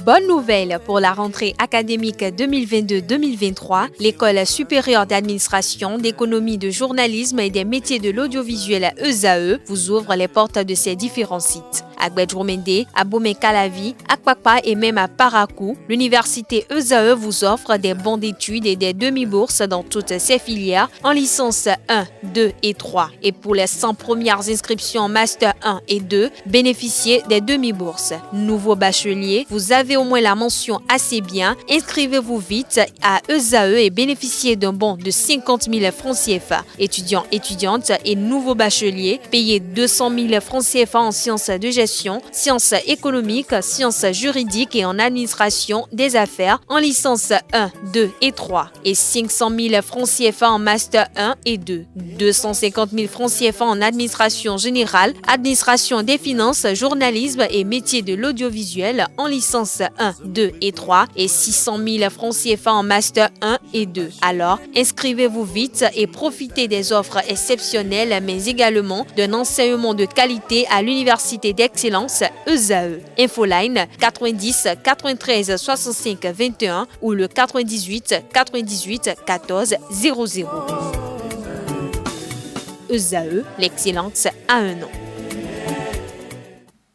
Bonne nouvelle pour la rentrée académique 2022-2023, l'École supérieure d'administration, d'économie, de journalisme et des métiers de l'audiovisuel ESAE vous ouvre les portes de ses différents sites. À Gbedjourmende, à Bomé-Calavi, à Kpakpa et même à Parakou, l'université ESAE vous offre des bons d'études et des demi-bourses dans toutes ses filières en licence 1, 2 et 3. Et pour les 100 premières inscriptions en master 1 et 2, bénéficiez des demi-bourses. Nouveau bachelier, vous avez au moins la mention assez bien. Inscrivez-vous vite à ESAE et bénéficiez d'un bon de 50 000 francs CFA. Étudiants, étudiantes et nouveaux bacheliers, payez 200 000 francs CFA en sciences de gestion, sciences économiques, sciences juridiques et en administration des affaires en licence 1, 2 et 3 et 500 000 francs CFA en master 1 et 2, 250 000 francs CFA en administration générale, administration des finances, journalisme et métiers de l'audiovisuel en licence 1, 2 et 3 et 600 000 francs CFA en master 1 et 2. Alors, inscrivez-vous vite et profitez des offres exceptionnelles mais également d'un enseignement de qualité à l'université d'excellence ESAE. Infoline 90 93 65 21 ou le 98 98 14 00. ESAE, l'excellence a un nom.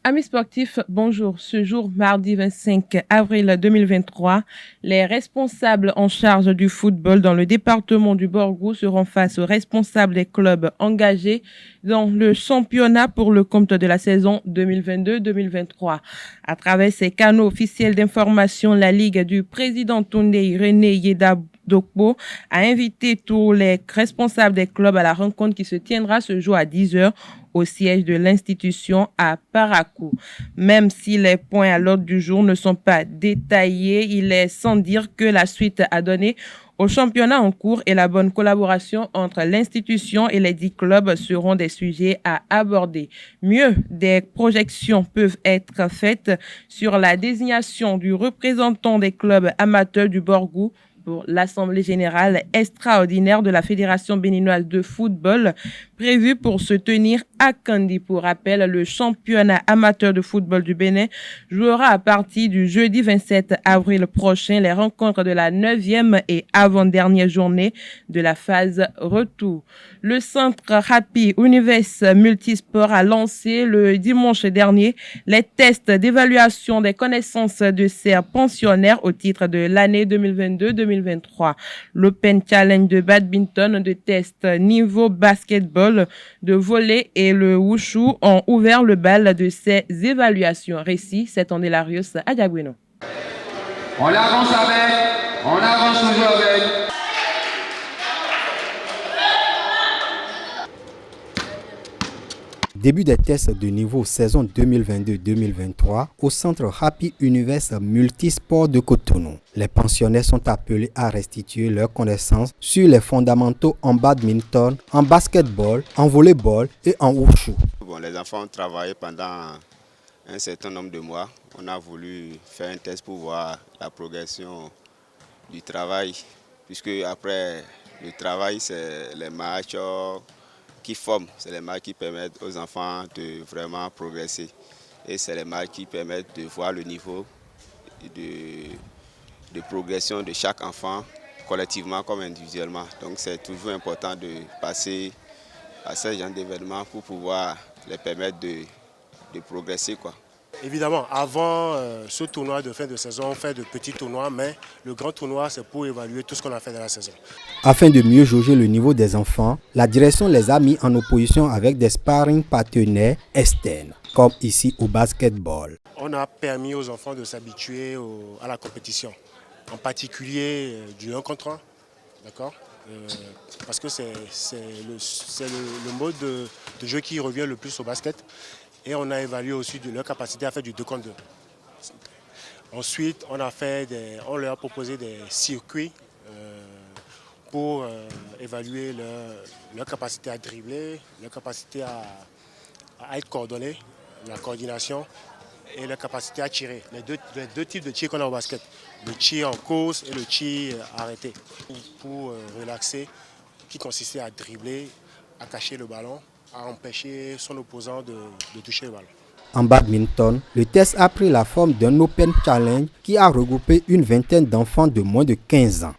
Amis sportifs, bonjour. Ce jour, mardi 25 avril 2023, les responsables en charge du football dans le département du Borgou seront face aux responsables des clubs engagés dans le championnat pour le compte de la saison 2022-2023. À travers ses canaux officiels d'information, la Ligue du président Toundé René Yeda Dokbo a invité tous les responsables des clubs à la rencontre qui se tiendra ce jour à 10h au siège de l'institution à Parakou. Même si les points à l'ordre du jour ne sont pas détaillés, il est sans dire que la suite à donner au championnat en cours et la bonne collaboration entre l'institution et les 10 clubs seront des sujets à aborder. Mieux, des projections peuvent être faites sur la désignation du représentant des clubs amateurs du Borgou pour l'Assemblée générale extraordinaire de la Fédération béninoise de football prévue pour se tenir à Kandi. Pour rappel, le championnat amateur de football du Bénin jouera à partir du jeudi 27 avril prochain les rencontres de la 9e et avant-dernière journée de la phase retour. Le centre Happy Univers Multisport a lancé le dimanche dernier les tests d'évaluation des connaissances de ses pensionnaires au titre de l'année 2022-2023. L'Open Challenge de badminton, de test niveau basketball, de volley et le wushu ont ouvert le bal de ces évaluations. Récit, c'est Andélarius Adiagueno. On avance toujours avec. Début des tests de niveau saison 2022-2023 au centre Happy Univers Multisport de Cotonou. Les pensionnaires sont appelés à restituer leurs connaissances sur les fondamentaux en badminton, en basketball, en volleyball et en wushu. Les enfants ont travaillé pendant un certain nombre de mois. On a voulu faire un test pour voir la progression du travail, puisque après le travail, c'est les matchs qui forment, c'est les matchs qui permettent aux enfants de vraiment progresser. Et c'est les matchs qui permettent de voir le niveau de progression de chaque enfant, collectivement comme individuellement. Donc c'est toujours important de passer à ce genre d'événements pour pouvoir les permettre de progresser, quoi. Évidemment, avant ce tournoi de fin de saison, on fait de petits tournois, mais le grand tournoi, c'est pour évaluer tout ce qu'on a fait dans la saison. Afin de mieux jauger le niveau des enfants, la direction les a mis en opposition avec des sparring partenaires externes, comme ici au basketball. On a permis aux enfants de s'habituer à la compétition, en particulier du 1 contre 1, d'accord ? Parce que c'est le mode de jeu qui revient le plus au basket. Et on a évalué aussi leur capacité à faire du 2 contre 2. Ensuite, on leur a proposé des circuits pour évaluer leur capacité à dribbler, leur capacité à être coordonné, la coordination et leur capacité à tirer. Les deux types de tir qu'on a au basket, le tir en course et le tir arrêté. Pour relaxer, qui consistait à dribbler, à cacher le ballon à empêcher son opposant de toucher le ballon. En badminton, le test a pris la forme d'un Open Challenge qui a regroupé une vingtaine d'enfants de moins de 15 ans.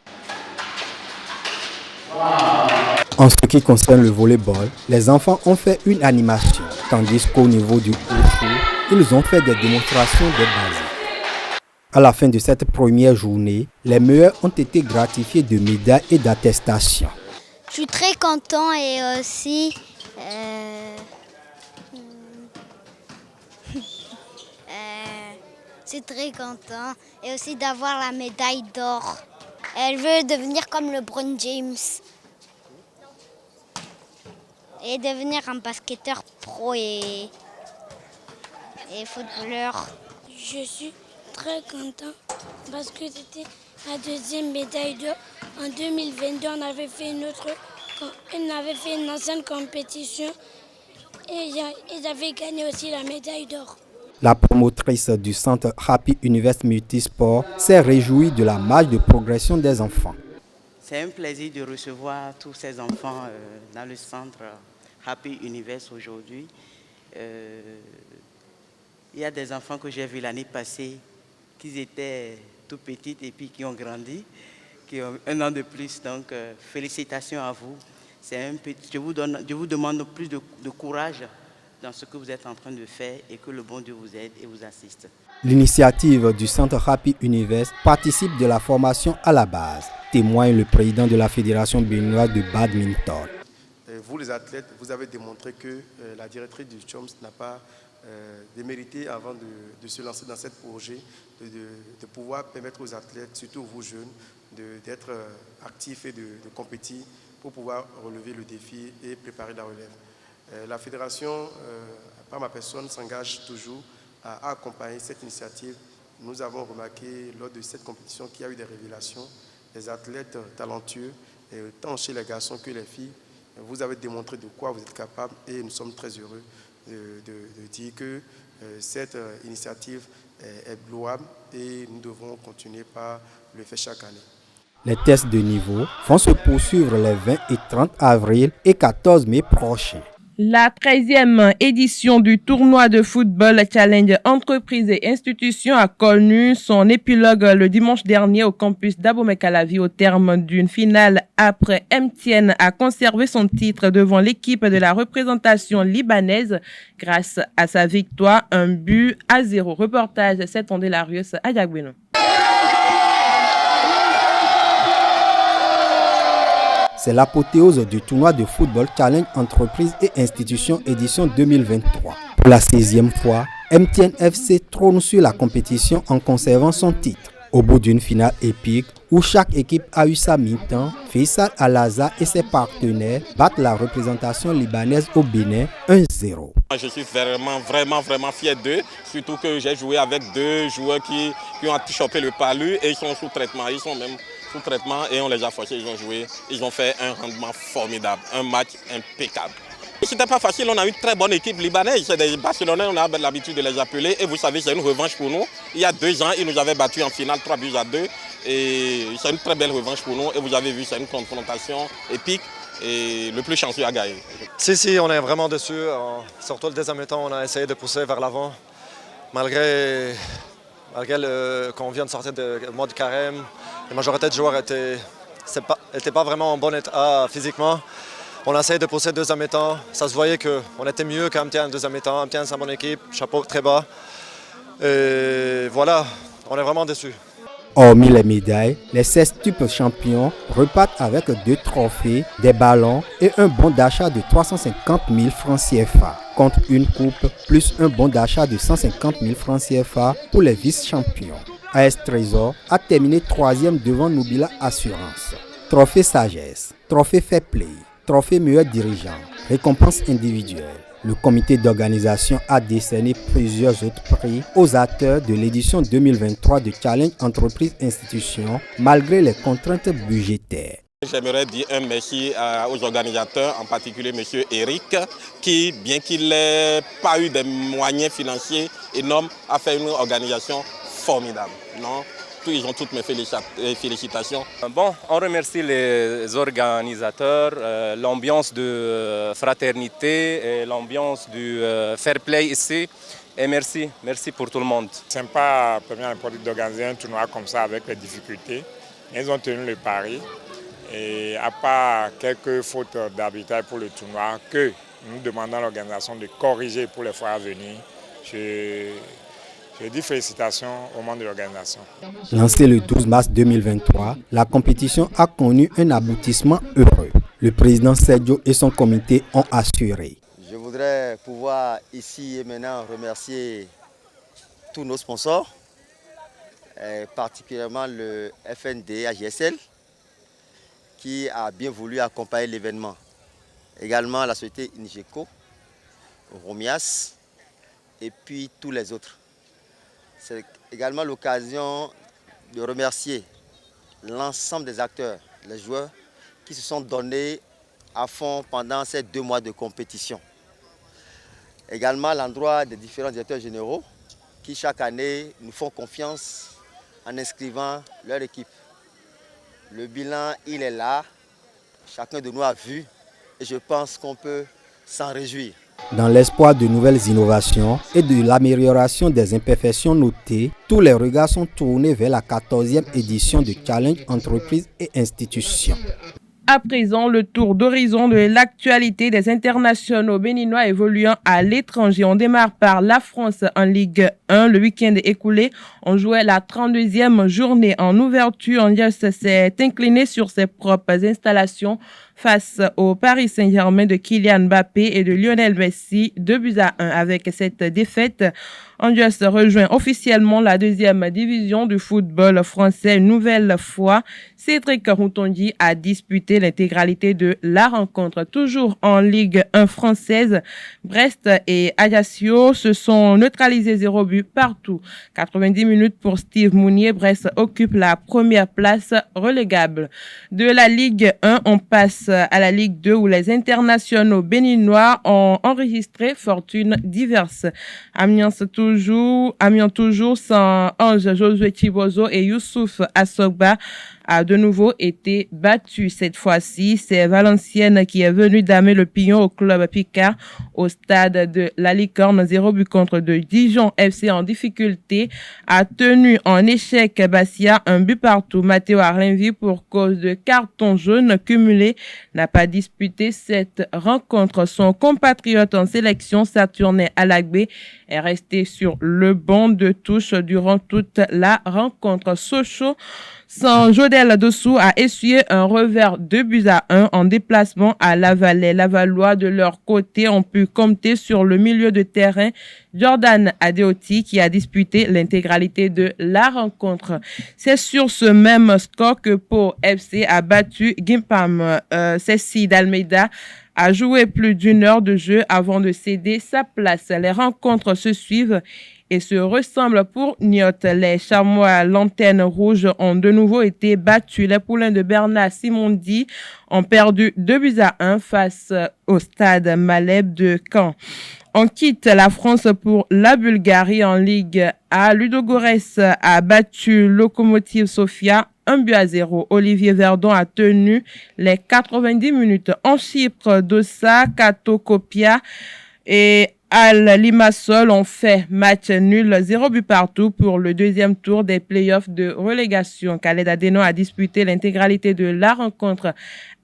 En ce qui concerne le volleyball, les enfants ont fait une animation, tandis qu'au niveau du wushu, ils ont fait des démonstrations des basiques. À la fin de cette première journée, les meilleurs ont été gratifiés de médailles et d'attestations. Je suis très content et aussi c'est très content et aussi d'avoir la médaille d'or. Elle veut devenir comme LeBron James et devenir un basketteur pro et footballeur. Je suis très content parce que c'était la deuxième médaille d'or. En 2022, on avait fait une ancienne compétition et ils avaient gagné aussi la médaille d'or. La promotrice du centre Happy Universe Multisport s'est réjouie de la marge de progression des enfants. C'est un plaisir de recevoir tous ces enfants dans le centre Happy Universe aujourd'hui. Il y a des enfants que j'ai vus l'année passée qui étaient tout petits et puis qui ont grandi, qui ont 1 an de plus. Donc félicitations à vous. Je vous demande plus de courage dans ce que vous êtes en train de faire et que le bon Dieu vous aide et vous assiste. L'initiative du centre Happy Universe participe de la formation à la base, témoigne le président de la Fédération béninoise de badminton. Vous les athlètes, vous avez démontré que la directrice du CHOMS n'a pas démérité avant de se lancer dans ce projet, de pouvoir permettre aux athlètes, surtout vous jeunes, d'être actifs et de compétir pour pouvoir relever le défi et préparer la relève. La fédération, par ma personne, s'engage toujours à accompagner cette initiative. Nous avons remarqué lors de cette compétition qu'il y a eu des révélations, des athlètes talentueux, tant chez les garçons que les filles. Vous avez démontré de quoi vous êtes capable et nous sommes très heureux de dire que cette initiative est louable et nous devons continuer par le faire chaque année. Les tests de niveau vont se poursuivre les 20 et 30 avril et 14 mai prochains. La 13e édition du tournoi de football Challenge Entreprises et Institutions a connu son épilogue le dimanche dernier au campus d'Abomey-Calavi au terme d'une finale après MTN a conservé son titre devant l'équipe de la représentation libanaise grâce à sa victoire 1-0. Reportage 7 Delarius à Diagbeno. C'est l'apothéose du tournoi de football Challenge Entreprises et Institutions édition 2023. Pour la 16e fois, MTN FC trône sur la compétition en conservant son titre. Au bout d'une finale épique où chaque équipe a eu sa mi-temps, Faisal Al-Azhar et ses partenaires battent la représentation libanaise au Bénin 1-0. Je suis vraiment fier d'eux, surtout que j'ai joué avec 2 joueurs qui ont chopé le palu et ils sont sous traitement. Ils sont même sous traitement et on les a forcés, ils ont joué. Ils ont fait un rendement formidable, un match impeccable. C'était pas facile, on a une très bonne équipe libanaise. C'est des Barcelonais, on a l'habitude de les appeler. Et vous savez, c'est une revanche pour nous. Il y a 2 ans, ils nous avaient battus en finale 3-2. Et c'est une très belle revanche pour nous. Et vous avez vu, c'est une confrontation épique. Et le plus chanceux a gagné. Si, on est vraiment dessus. Surtout le deuxième temps, on a essayé de pousser vers l'avant. Malgré qu'on vient de sortir du mode carême, la majorité des joueurs n'étaient pas vraiment en bon état physiquement. On a essayé de pousser le deuxième temps. Ça se voyait qu'on était mieux qu'MTN en deuxième temps. MTN, c'est une bonne équipe, chapeau très bas. Et voilà, on est vraiment déçus. Hormis les médailles, les 16 stupes champions repartent avec 2 trophées, des ballons et un bon d'achat de 350 000 francs CFA, contre une coupe plus un bon d'achat de 150 000 francs CFA pour les vice-champions. AS Trésor a terminé 3e devant Nubila Assurance. Trophée Sagesse, trophée Fair Play, trophée meilleur dirigeant, récompense individuelle. Le comité d'organisation a décerné plusieurs autres prix aux acteurs de l'édition 2023 de Challenge Entreprises Institutions malgré les contraintes budgétaires. J'aimerais dire un merci aux organisateurs, en particulier M. Eric, qui, bien qu'il n'ait pas eu des moyens financiers énormes, a fait une organisation formidable. Non? ils ont toutes mes félicitations. Bon, on remercie les organisateurs, l'ambiance de fraternité et l'ambiance du fair play ici. Et merci pour tout le monde. C'est sympa, première fois d'organiser un tournoi comme ça avec les difficultés. Ils ont tenu le pari. Et à part quelques fautes d'arbitrage pour le tournoi, que nous demandons à l'organisation de corriger pour les fois à venir, je dis félicitations au monde de l'organisation. Lancée le 12 mars 2023, la compétition a connu un aboutissement heureux. Le président Sergio et son comité ont assuré. Je voudrais pouvoir ici et maintenant remercier tous nos sponsors, particulièrement le FND AGSL, qui a bien voulu accompagner l'événement. Également la société Ingeco, Romias et puis tous les autres. C'est également l'occasion de remercier l'ensemble des acteurs, les joueurs qui se sont donnés à fond pendant ces 2 mois de compétition. Également à l'endroit des différents directeurs généraux qui chaque année nous font confiance en inscrivant leur équipe. Le bilan, il est là, chacun de nous a vu et je pense qu'on peut s'en réjouir. Dans l'espoir de nouvelles innovations et de l'amélioration des imperfections notées, tous les regards sont tournés vers la 14e édition de Challenge Entreprises et Institutions. À présent, le tour d'horizon de l'actualité des internationaux béninois évoluant à l'étranger. On démarre par la France en Ligue 1. Le week-end écoulé, on jouait la 32e journée en ouverture. Angers s'est incliné sur ses propres installations face au Paris Saint-Germain de Kylian Mbappé et de Lionel Messi, 2-1. Avec cette défaite, Angers rejoint officiellement la 2e division du football français une nouvelle fois. Cédric Routondi a disputé l'intégralité de la rencontre. Toujours en Ligue 1 française, Brest et Ajaccio se sont neutralisés 0 but partout. 90 minutes pour Steve Mounier. Brest occupe la première place relégable. De la Ligue 1, on passe à la Ligue 2 où les internationaux béninois ont enregistré fortunes diverses. Amiens toujours sans Ange Josué Chibozo et Youssouf Assogba a de nouveau été battu. Cette fois-ci, c'est Valenciennes qui est venu damer le pignon au club Picard au stade de la Licorne. 0 but contre de Dijon FC en difficulté a tenu en échec Bastia 1 but partout. Matteo Arlenvi, pour cause de carton jaune cumulé, n'a pas disputé cette rencontre. Son compatriote en sélection, Saturnin Alagbé, est resté sur le banc de touche durant toute la rencontre. Sochaux, sans Jodel Dossou, a essuyé un revers 2-1 en déplacement à Lavalais. Lavallois, de leur côté, ont pu compter sur le milieu de terrain Jordan Adeoti qui a disputé l'intégralité de la rencontre. C'est sur ce même score que Pau FC a battu Gimpam. Ceci d'Almeida a joué plus d'1 heure de jeu avant de céder sa place. Les rencontres se suivent et se ressemblent pour Niot. Les Chamois Lanterne Rouge ont de nouveau été battus. Les Poulains de Bernard Simondi ont perdu 2-1 face au stade Maleb de Caen. On quitte la France pour la Bulgarie en Ligue A. Ludogorets a battu Lokomotiv Sofia 1-0. Olivier Verdon a tenu les 90 minutes. En Chypre, Dossa, Katokopia et Al Limassol ont fait match nul, 0 but partout pour le 2e tour des playoffs de relégation. Khaled Adeno a disputé l'intégralité de la rencontre.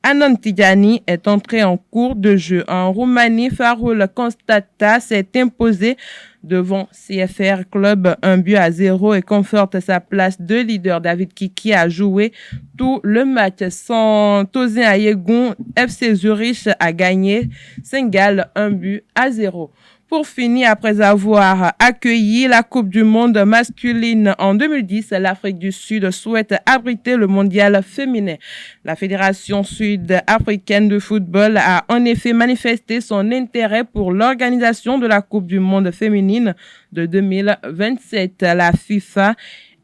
Anon Tidjani est entré en cours de jeu. En Roumanie, Faroul Constata s'est imposé devant CFR Club 1-0 et conforte sa place de leader. David Kiki a joué tout le match. Sans Tozin Ayegun, FC Zurich a gagné Saint-Gall 1-0. Pour finir, après avoir accueilli la Coupe du monde masculine en 2010, l'Afrique du Sud souhaite abriter le mondial féminin. La Fédération sud-africaine de football a en effet manifesté son intérêt pour l'organisation de la Coupe du monde féminine de 2027. La FIFA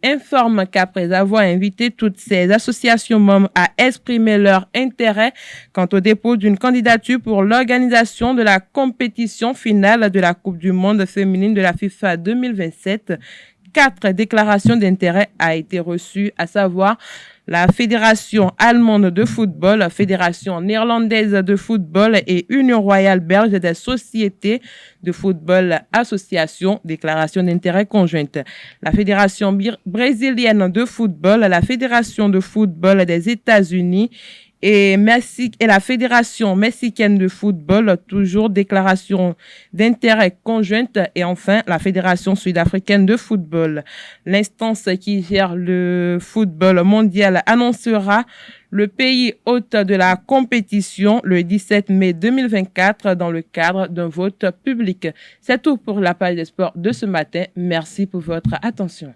informe qu'après avoir invité toutes ces associations membres à exprimer leur intérêt quant au dépôt d'une candidature pour l'organisation de la compétition finale de la Coupe du monde féminine de la FIFA 2027, 4 déclarations d'intérêt a été reçue, à savoir la Fédération allemande de football, la Fédération néerlandaise de football et Union royale belge des sociétés de football association, déclaration d'intérêt conjointe. La Fédération brésilienne de football, la Fédération de football des États-Unis et la Fédération mexicaine de football, toujours déclaration d'intérêt conjointe, et enfin la Fédération sud-africaine de football. L'instance qui gère le football mondial annoncera le pays hôte de la compétition le 17 mai 2024 dans le cadre d'un vote public. C'est tout pour la page des sports de ce matin. Merci pour votre attention.